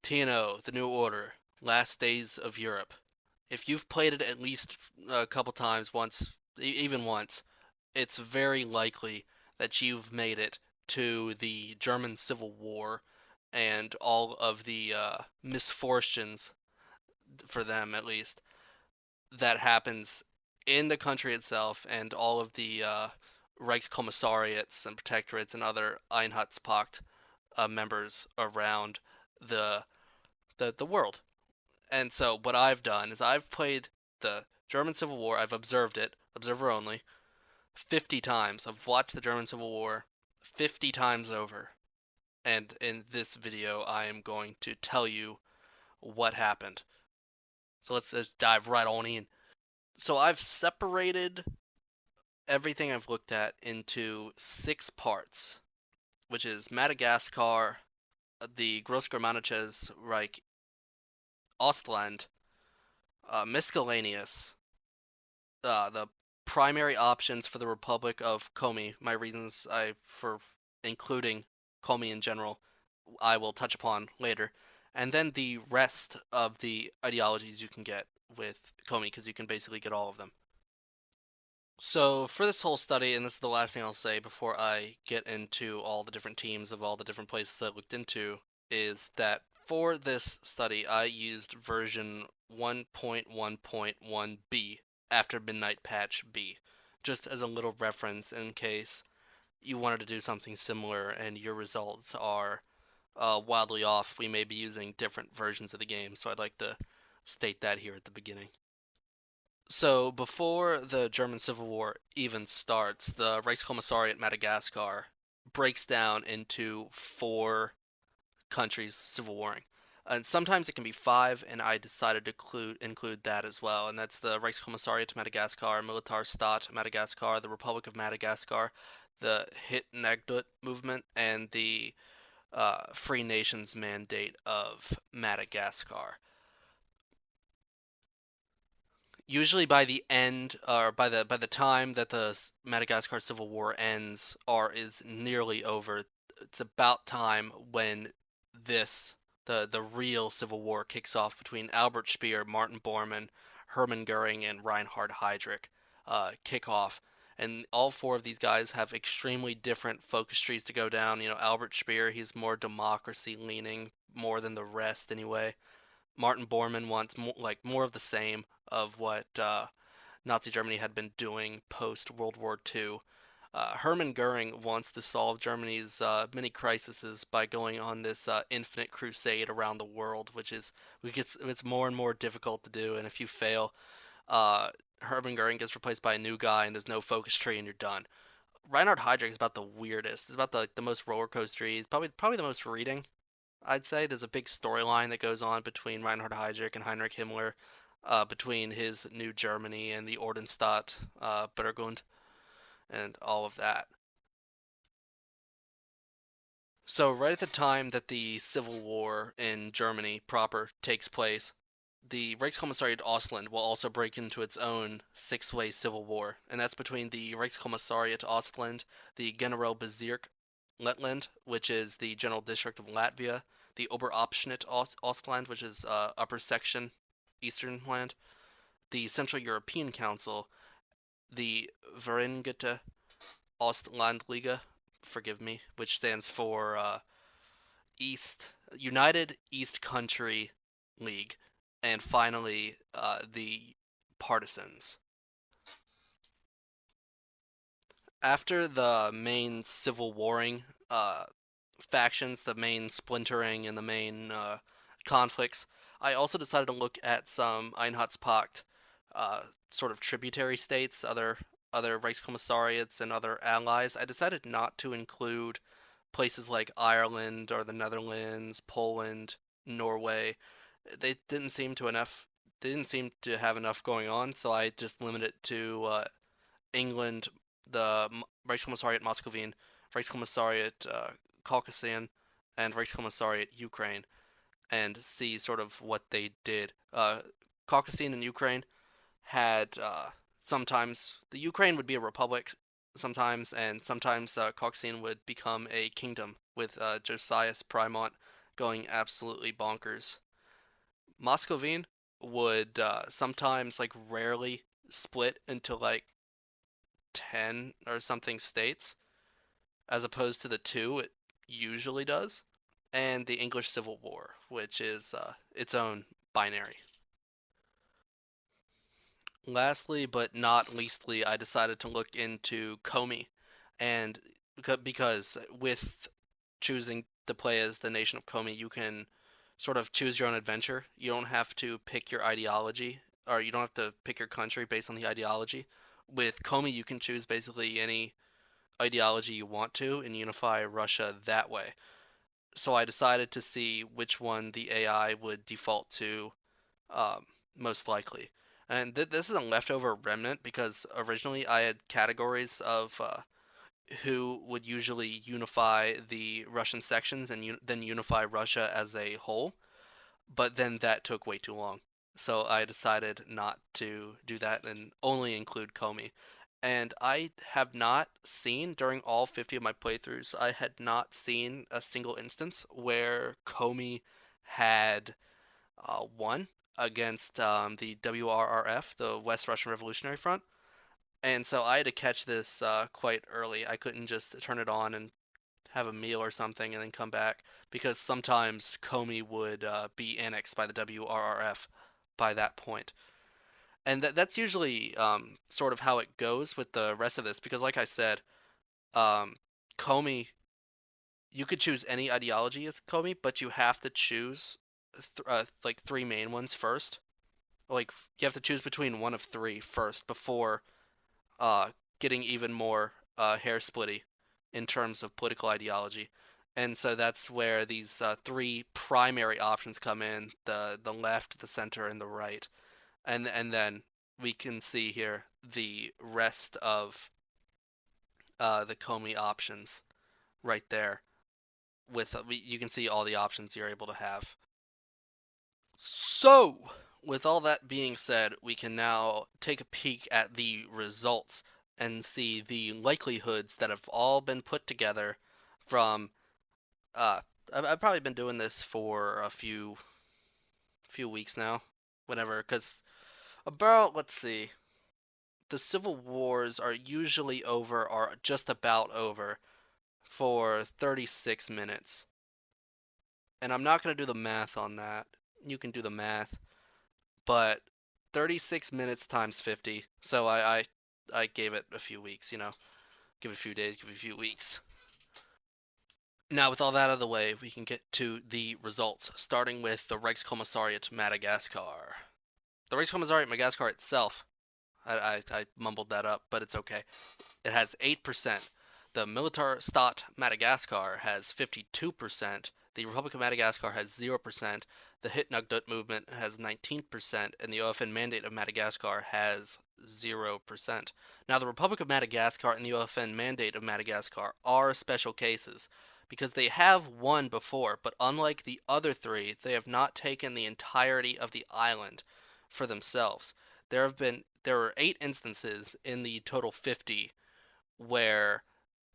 TNO, The New Order, Last Days of Europe. If you've played it at least a couple times, even once, it's very likely that you've made it to the German Civil War and all of the misfortunes, for them at least, that happens in the country itself and all of the Reichskommissariats and protectorates and other Einheitspacht members around the, the world. And so what I've done is I've played the German Civil War. I've observed it, observer only, 50 times. I've watched the German Civil War 50 times over. And in this video, I am going to tell you what happened. So let's just dive right on in. So I've separated everything I've looked at into 6 parts, which is Madagascar, the Großgermanisches Reich, Ostland, miscellaneous, the primary options for the Republic of Komi. My reasons for including Komi in general, I will touch upon later, and then the rest of the ideologies you can get with Komi, because you can basically get all of them. So for this whole study, and this is the last thing I'll say before I get into all the different teams of all the different places I looked into, is that for this study I used version 1.1.1b after Midnight Patch B, just as a little reference in case you wanted to do something similar and your results are wildly off. We may be using different versions of the game, so I'd like to state that here at the beginning. So before the German Civil War even starts, the Reichskommissariat Madagascar breaks down into 4 countries civil warring. And sometimes it can be 5, and I decided to include that as well. And that's the Reichskommissariat Madagascar, Militarstaat Madagascar, the Republic of Madagascar, the Hitnagdut movement, and the Free Nations Mandate of Madagascar. Usually by the end, or by the time that the Madagascar Civil War ends or is nearly over, it's about time when the real civil war kicks off between Albert Speer, Martin Bormann, Hermann Goring, and Reinhard Heydrich kick off. And all 4 of these guys have extremely different focus trees to go down. You know, Albert Speer, he's more democracy leaning, more than the rest anyway. Martin Bormann wants more of the same of what Nazi Germany had been doing post World War II. Hermann Goering wants to solve Germany's many crises by going on this infinite crusade around the world, which it's more and more difficult to do. And if you fail, Hermann Goering gets replaced by a new guy, and there's no focus tree, and you're done. Reinhard Heydrich is about the weirdest. It's about the most roller coastery. He's probably the most reading, I'd say. There's a big storyline that goes on between Reinhard Heydrich and Heinrich Himmler, between his New Germany and the Ordenstaat, Burgund, and all of that. So right at the time that the Civil War in Germany proper takes place, the Reichskommissariat Ostland will also break into its own 6-way civil war, and that's between the Reichskommissariat Ostland, the Generalbezirk Lettland, which is the general district of Latvia, the Oberabschnitt Ostland, which is upper section Eastern land, the Central European Council, the Vereinigte Ostlandliga, forgive me, which stands for United East Country League, and finally the Partisans. After the main civil warring factions, the main splintering, and the main conflicts, I also decided to look at some Einheitspacht sort of tributary states, other Reichskommissariats and other allies. I decided not to include places like Ireland or the Netherlands, Poland, Norway. They didn't seem to enough. They didn't seem to have enough going on, so I just limited it to England, the Reichskommissariat Moscovine, Reichskommissariat Kaukasien, and Reichskommissariat Ukraine, and see sort of what they did. Kaukasien and Ukraine had sometimes the Ukraine would be a republic sometimes, and sometimes Kaukasien would become a kingdom with Josias Primont going absolutely bonkers. Moscovine would sometimes, like rarely, split into like 10 or something states, as opposed to the two it usually does, and the English Civil War, which is its own binary. Lastly, but not leastly, I decided to look into Komi, and because with choosing to play as the nation of Komi, you can sort of choose your own adventure. You don't have to pick your ideology, or you don't have to pick your country based on the ideology. With Komi, you can choose basically any ideology you want to and unify Russia that way. So I decided to see which one the AI would default to um, most likely. And this is a leftover remnant because originally I had categories of who would usually unify the Russian sections and then unify Russia as a whole, but then that took way too long. So I decided not to do that and only include Komi. And I have not seen, during all 50 of my playthroughs, I had not seen a single instance where Komi had won against the WRRF, the West Russian Revolutionary Front. And so I had to catch this quite early. I couldn't just turn it on and have a meal or something and then come back because sometimes Komi would be annexed by the WRRF by that point. And that's usually sort of how it goes with the rest of this because, like I said, um, Komi, you could choose any ideology as Komi, but you have to choose like three main ones first. Like you have to choose between one of three first before uh, getting even more hair splitty in terms of political ideology. And so that's where these three primary options come in: the left, the center, and the right. And then we can see here the rest of the Comey options right there. With you can see all the options you're able to have. So, with all that being said, we can now take a peek at the results and see the likelihoods that have all been put together from. Uh, I've probably been doing this for a few weeks now, whenever, because about, let's see, the civil wars are usually over or just about over for 36 minutes. And I'm not going to do the math on that. You can do the math, but 36 minutes times 50. So I gave it a few weeks, give it a few days, give it a few weeks. Now, with all that out of the way, we can get to the results, starting with the Reichskommissariat Madagascar. The Reichskommissariat Madagascar itself, I mumbled that up, but it's okay. It has 8%. The Militarstaat Madagascar has 52%. The Republic of Madagascar has 0%. The Hitnugdut movement has 19%, and the OFN Mandate of Madagascar has 0%. Now, the Republic of Madagascar and the OFN Mandate of Madagascar are special cases because they have won before, but unlike the other three, they have not taken the entirety of the island for themselves. There are 8 instances in the total 50 where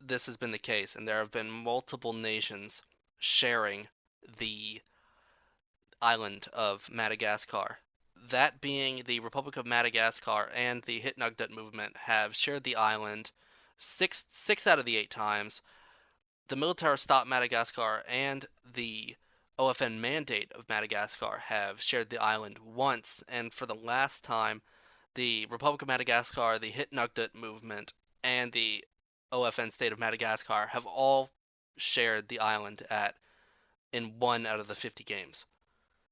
this has been the case, and there have been multiple nations sharing the island of Madagascar. That being the Republic of Madagascar and the Hitnugdut movement have shared the island six out of the 8 times. The Militarstaat Madagascar and the OFN Mandate of Madagascar have shared the island once, and for the last time, the Republic of Madagascar, the Hitnugdut movement, and the OFN state of Madagascar have all shared the island at in one out of the 50 games.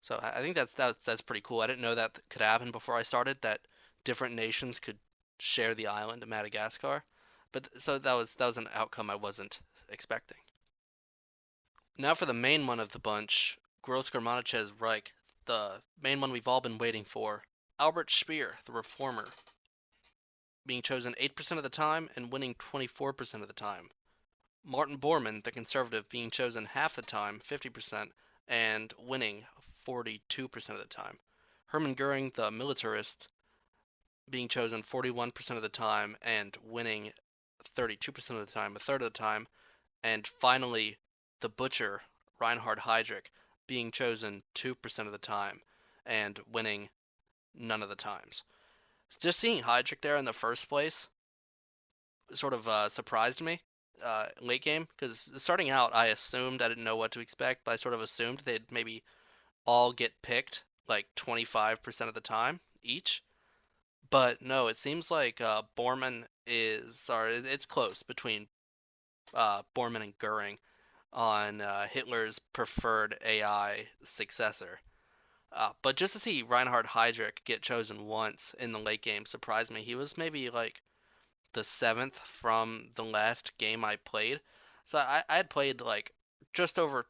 So I think that's pretty cool. I didn't know that could happen before I started, that different nations could share the island of Madagascar. But so that was an outcome I wasn't expecting. Now for the main one of the bunch, Gross-Germanisches Reich, the main one we've all been waiting for. Albert Speer, the reformer, being chosen 8% of the time and winning 24% of the time. Martin Bormann, the conservative, being chosen half the time, 50%, and winning 42% of the time. Hermann Goring, the militarist, being chosen 41% of the time and winning 32% of the time, a third of the time. And finally, the butcher, Reinhard Heydrich being chosen 2% of the time and winning none of the times. Just seeing Heydrich there in the first place sort of surprised me late game because starting out I assumed I didn't know what to expect, but I sort of assumed they'd maybe all get picked like 25% of the time each. But no, it seems like Bormann is, or it's close between Bormann and Goring on Hitler's preferred AI successor. But just to see Reinhard Heydrich get chosen once in the late game surprised me. He was maybe like the seventh from the last game I played. So I had played like just over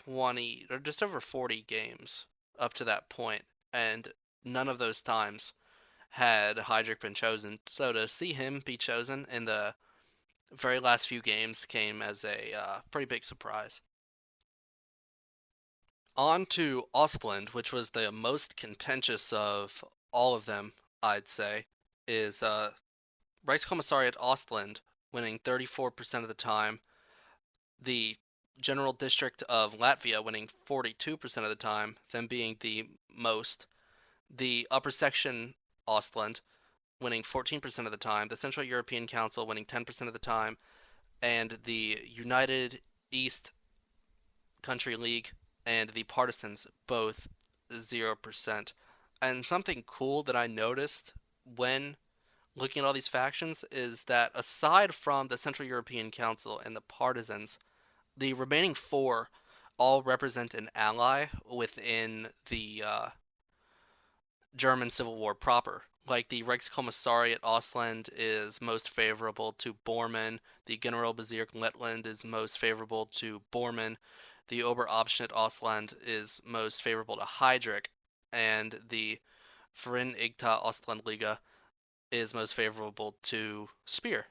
20 or just over 40 games up to that point, and none of those times had Heydrich been chosen. So to see him be chosen in the very last few games came as a pretty big surprise. On to Ostland, which was the most contentious of all of them, I'd say, is Reichskommissariat Ostland winning 34% of the time, the General District of Latvia winning 42% of the time, them being the most, the Upper Section Ostland winning 14% of the time, the Central European Council winning 10% of the time, and the United East Country League and the Partisans both 0%. And something cool that I noticed when looking at all these factions is that aside from the Central European Council and the Partisans, the remaining four all represent an ally within the German Civil War proper. Like the Reichskommissariat Ostland is most favorable to Bormann, the Generalbezirk Lettland is most favorable to Bormann, the Oberabschnitt Ostland is most favorable to Heydrich, and the Vereinigte Ostlandliga is most favorable to Speer,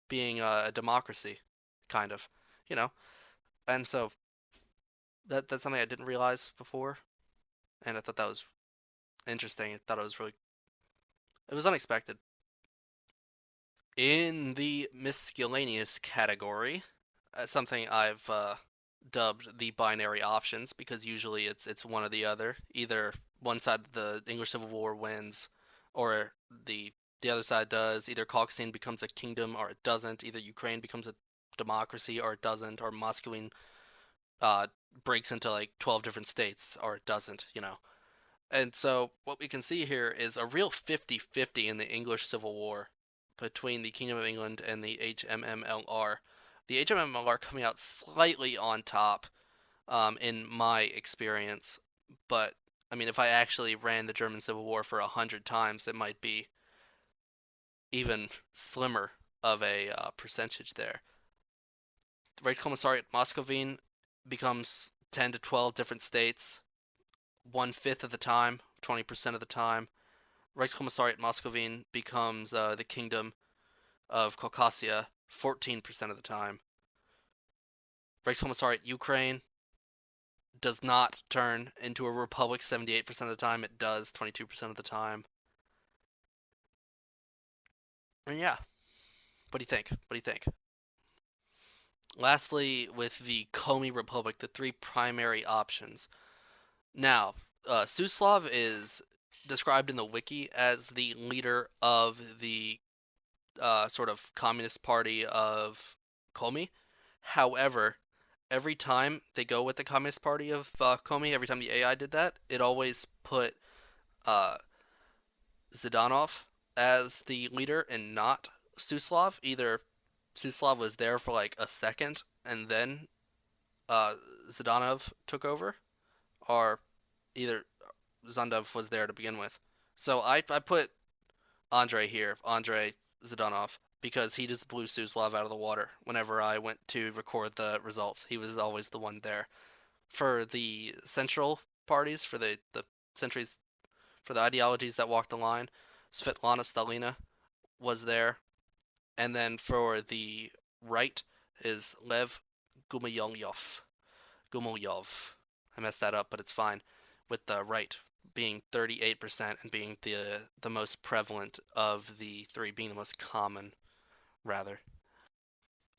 being a democracy, kind of, you know. And so that's something I didn't realize before, and I thought that was interesting. I thought it was unexpected. In the miscellaneous category, something I've dubbed the binary options because usually it's one or the other. Either one side of the English Civil War wins, or the other side does. Either Kaukasien becomes a kingdom or it doesn't. Either Ukraine becomes a democracy or it doesn't, or Muscovine uh, breaks into like 12 different states or it doesn't. And so what we can see here is a real 50-50 in the English Civil War between the Kingdom of England and the HMMLR. The HMMLR coming out slightly on top in my experience, but I mean, if I actually ran the German Civil War for 100 times, it might be even slimmer of a percentage there. The Reichskommissariat Muscovine becomes 10 to 12 different states, 1/5 of the time, 20% of the time. Reichskommissariat Muscovine becomes the Kingdom of Kaukasia 14% of the time. Reichskommissariat Ukraine does not turn into a republic 78% of the time. It does 22% of the time. And yeah, what do you think? What do you think? Lastly, with the Komi Republic, the three primary options. Now, Suslav is described in the wiki as the leader of the sort of Communist Party of Komi. However, every time they go with the Communist Party of Komi, every time the AI did that, it always put uh, Zhdanov as the leader and not Suslav. Either Suslav was there for like a second and then Zhdanov took over, or either Zhdanov was there to begin with. So I put Andre here, Andre Zhdanov, because he just blew Suslav out of the water whenever I went to record the results. He was always the one there. For the central parties, for the centuries, for the ideologies that walk the line, Svetlana Stalina was there. And then for the right is Lev Gumilyov. Gumilyov. I messed that up, but it's fine. With the right being 38% and being the most prevalent of the three, being the most common, rather.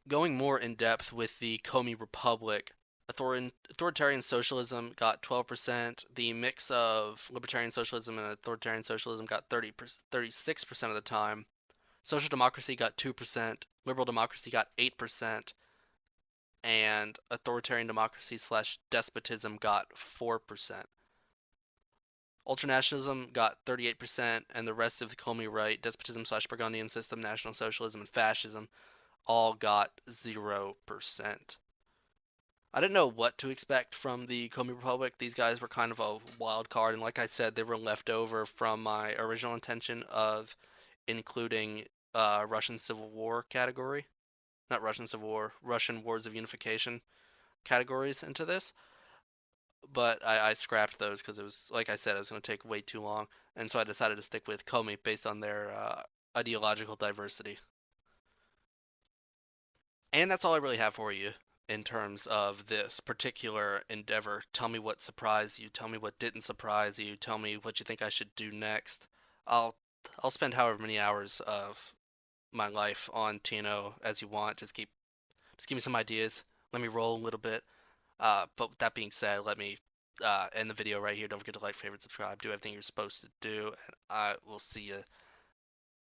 Going more in depth with the Komi Republic, Authoritarian socialism got 12%. The mix of libertarian socialism and authoritarian socialism got 36% of the time. Social democracy got 2%. Liberal democracy got 8%. And authoritarian democracy slash despotism got 4%. Ultranationalism got 38%, and the rest of the Comey right, despotism slash Burgundian system, National Socialism, and fascism all got 0%. I didn't know what to expect from the Comey Republic. These guys were kind of a wild card, and like I said, they were left over from my original intention of including Russian Civil War category, not Russian Civil War, Russian Wars of Unification categories into this. But I scrapped those because it was, like I said, it was going to take way too long, and so I decided to stick with Comey based on their ideological diversity. And that's all I really have for you in terms of this particular endeavor. Tell me what surprised you. Tell me what didn't surprise you. Tell me what you think I should do next. I'll I'll spend however many hours of my life on TNO as you want. Just give me some ideas. Let me roll a little bit. But with that being said, let me end the video right here. Don't forget to like, favorite, subscribe, do everything you're supposed to do, and I will see you